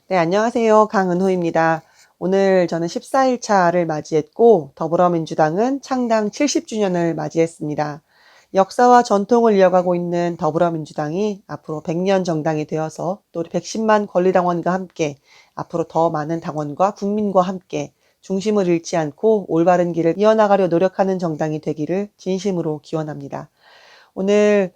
네, 안녕하세요. 강은호입니다. 오늘 저는 14일차를 맞이했고, 더불어민주당은 창당 70주년을 맞이했습니다. 역사와 전통을 이어가고 있는 더불어민주당이 앞으로 100년 정당이 되어서 또 우리 110만 권리당원과 함께 앞으로 더 많은 당원과 국민과 함께 중심을 잃지 않고 올바른 길을 이어나가려 노력하는 정당이 되기를 진심으로 기원합니다. 오늘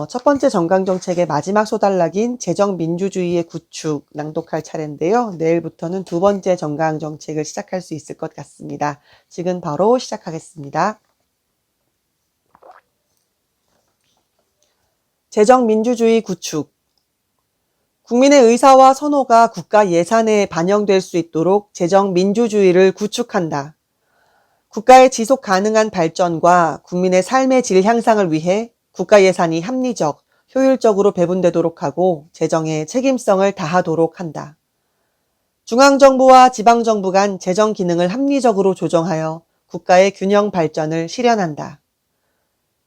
첫 번째 정강정책의 마지막 소단락인 재정민주주의의 구축 낭독할 차례인데요. 내일부터는 두 번째 정강정책을 시작할 수 있을 것 같습니다. 지금 바로 시작하겠습니다. 재정민주주의 구축. 국민의 의사와 선호가 국가 예산에 반영될 수 있도록 재정민주주의를 구축한다. 국가의 지속 가능한 발전과 국민의 삶의 질 향상을 위해 국가 예산이 합리적, 효율적으로 배분되도록 하고 재정의 책임성을 다하도록 한다. 중앙정부와 지방정부 간 재정 기능을 합리적으로 조정하여 국가의 균형 발전을 실현한다.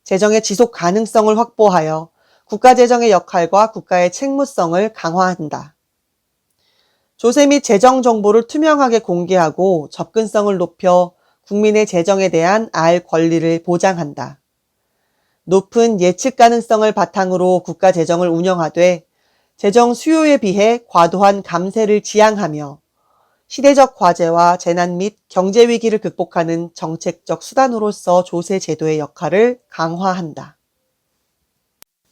재정의 지속 가능성을 확보하여 국가 재정의 역할과 국가의 책무성을 강화한다. 조세 및 재정 정보를 투명하게 공개하고 접근성을 높여 국민의 재정에 대한 알 권리를 보장한다. 높은 예측 가능성을 바탕으로 국가 재정을 운영하되 재정 수요에 비해 과도한 감세를 지양하며 시대적 과제와 재난 및 경제 위기를 극복하는 정책적 수단으로서 조세 제도의 역할을 강화한다.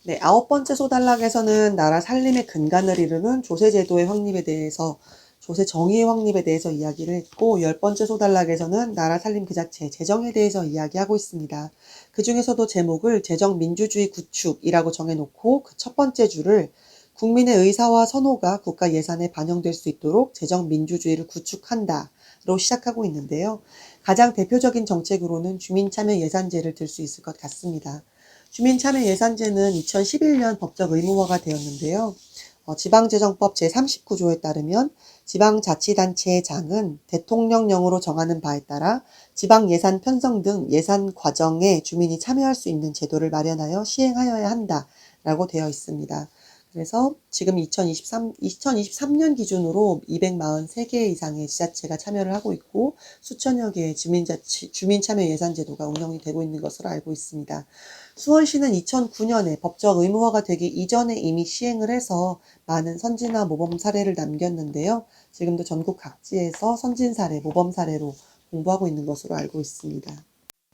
네, 9번째 소단락에서는 나라 살림의 근간을 이루는 조세 제도의 확립에 대해서 조세 정의의 확립에 대해서 이야기를 했고 10번째 소단락에서는 나라 살림 그 자체, 재정에 대해서 이야기하고 있습니다. 그 중에서도 제목을 재정민주주의 구축이라고 정해놓고 그 첫 번째 줄을 국민의 의사와 선호가 국가 예산에 반영될 수 있도록 재정민주주의를 구축한다로 시작하고 있는데요. 가장 대표적인 정책으로는 주민참여예산제를 들 수 있을 것 같습니다. 주민참여예산제는 2011년 법적 의무화가 되었는데요. 지방재정법 제39조에 따르면 지방자치단체장은 대통령령으로 정하는 바에 따라 지방예산 편성 등 예산 과정에 주민이 참여할 수 있는 제도를 마련하여 시행하여야 한다라고 되어 있습니다. 그래서 지금 2023년 기준으로 243개 이상의 지자체가 참여를 하고 있고 수천여 개의 주민참여예산제도가 운영이 되고 있는 것으로 알고 있습니다. 수원시는 2009년에 법적 의무화가 되기 이전에 이미 시행을 해서 많은 선진화 모범 사례를 남겼는데요. 지금도 전국 각지에서 선진 사례, 모범 사례로 공부하고 있는 것으로 알고 있습니다.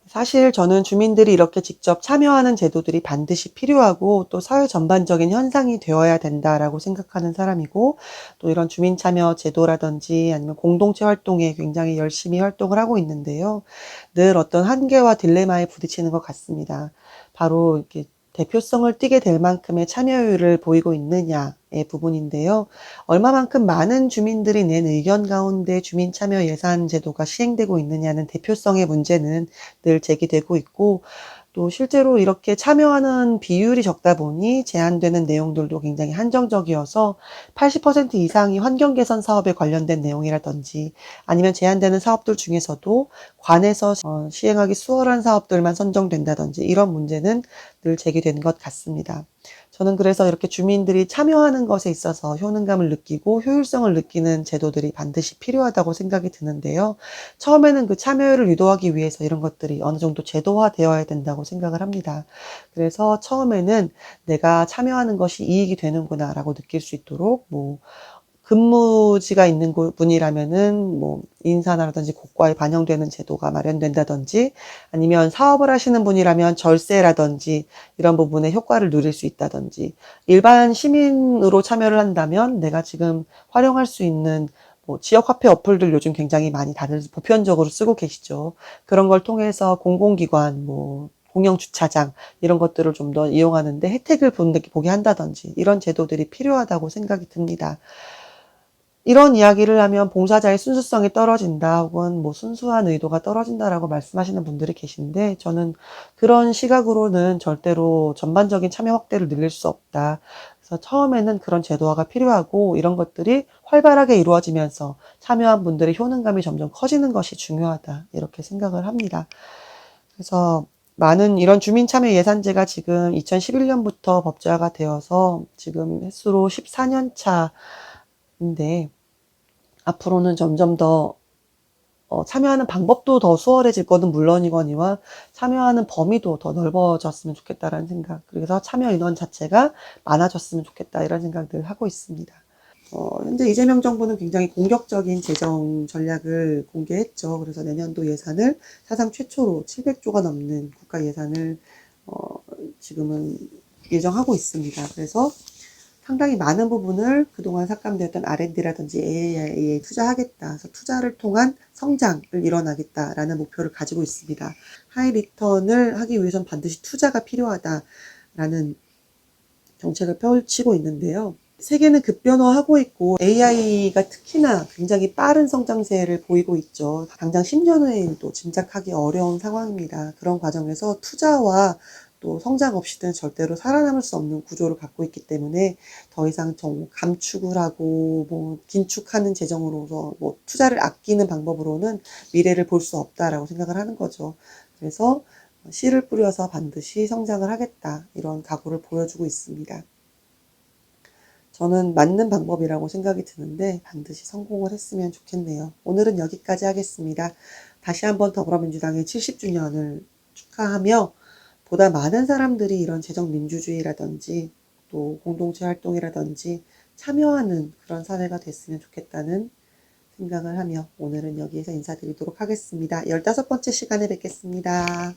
사실 저는 주민들이 이렇게 직접 참여하는 제도들이 반드시 필요하고 또 사회 전반적인 현상이 되어야 된다라고 생각하는 사람이고 또 이런 주민 참여 제도라든지 아니면 공동체 활동에 굉장히 열심히 활동을 하고 있는데요. 늘 어떤 한계와 딜레마에 부딪히는 것 같습니다. 바로 이렇게 대표성을 띠게 될 만큼의 참여율을 보이고 있느냐의 부분인데요. 얼마만큼 많은 주민들이 낸 의견 가운데 주민 참여 예산 제도가 시행되고 있느냐는 대표성의 문제는 늘 제기되고 있고 또 실제로 이렇게 참여하는 비율이 적다 보니 제한되는 내용들도 굉장히 한정적이어서 80% 이상이 환경 개선 사업에 관련된 내용이라든지 아니면 제한되는 사업들 중에서도 관에서 시행하기 수월한 사업들만 선정된다든지 이런 문제는 늘 제기되는 것 같습니다. 저는 그래서 이렇게 주민들이 참여하는 것에 있어서 효능감을 느끼고 효율성을 느끼는 제도들이 반드시 필요하다고 생각이 드는데요. 처음에는 그 참여율을 유도하기 위해서 이런 것들이 어느 정도 제도화되어야 된다고 생각을 합니다. 그래서 처음에는 내가 참여하는 것이 이익이 되는구나라고 느낄 수 있도록 근무지가 있는 분이라면은 인사나라든지 고과에 반영되는 제도가 마련된다든지 아니면 사업을 하시는 분이라면 절세라든지 이런 부분에 효과를 누릴 수 있다든지 일반 시민으로 참여를 한다면 내가 지금 활용할 수 있는 지역화폐 어플들 요즘 굉장히 많이 다들 보편적으로 쓰고 계시죠. 그런 걸 통해서 공공기관, 공영주차장 이런 것들을 좀 더 이용하는데 혜택을 보게 한다든지 이런 제도들이 필요하다고 생각이 듭니다. 이런 이야기를 하면 봉사자의 순수성이 떨어진다 혹은 순수한 의도가 떨어진다라고 말씀하시는 분들이 계신데 저는 그런 시각으로는 절대로 전반적인 참여 확대를 늘릴 수 없다. 그래서 처음에는 그런 제도화가 필요하고 이런 것들이 활발하게 이루어지면서 참여한 분들의 효능감이 점점 커지는 것이 중요하다. 이렇게 생각을 합니다. 그래서 많은 이런 주민참여 예산제가 지금 2011년부터 법제화가 되어서 지금 횟수로 14년 차 인데 앞으로는 점점 더 참여하는 방법도 더 수월해질 거는 물론이거니와 참여하는 범위도 더 넓어졌으면 좋겠다라는 생각, 그래서 참여 인원 자체가 많아졌으면 좋겠다 이런 생각들 하고 있습니다. 현재 이재명 정부는 굉장히 공격적인 재정 전략을 공개했죠. 그래서 내년도 예산을 사상 최초로 700조가 넘는 국가 예산을 지금은 예정하고 있습니다. 그래서 상당히 많은 부분을 그동안 삭감되었던 R&D라든지 AI에 투자하겠다. 그래서 투자를 통한 성장을 이뤄나겠다라는 목표를 가지고 있습니다. 하이 리턴을 하기 위해선 반드시 투자가 필요하다라는 정책을 펼치고 있는데요. 세계는 급변화하고 있고 AI가 특히나 굉장히 빠른 성장세를 보이고 있죠. 당장 10년 후에는 또 짐작하기 어려운 상황입니다. 그런 과정에서 투자와 또 성장 없이는 절대로 살아남을 수 없는 구조를 갖고 있기 때문에 더 이상 감축을 하고 긴축하는 재정으로서 투자를 아끼는 방법으로는 미래를 볼 수 없다라고 생각을 하는 거죠. 그래서 씨를 뿌려서 반드시 성장을 하겠다 이런 각오를 보여주고 있습니다. 저는 맞는 방법이라고 생각이 드는데 반드시 성공을 했으면 좋겠네요. 오늘은 여기까지 하겠습니다. 다시 한번 더불어민주당의 70주년을 축하하며 보다 많은 사람들이 이런 재정민주주의라든지 또 공동체 활동이라든지 참여하는 그런 사회가 됐으면 좋겠다는 생각을 하며 오늘은 여기에서 인사드리도록 하겠습니다. 15번째 시간에 뵙겠습니다.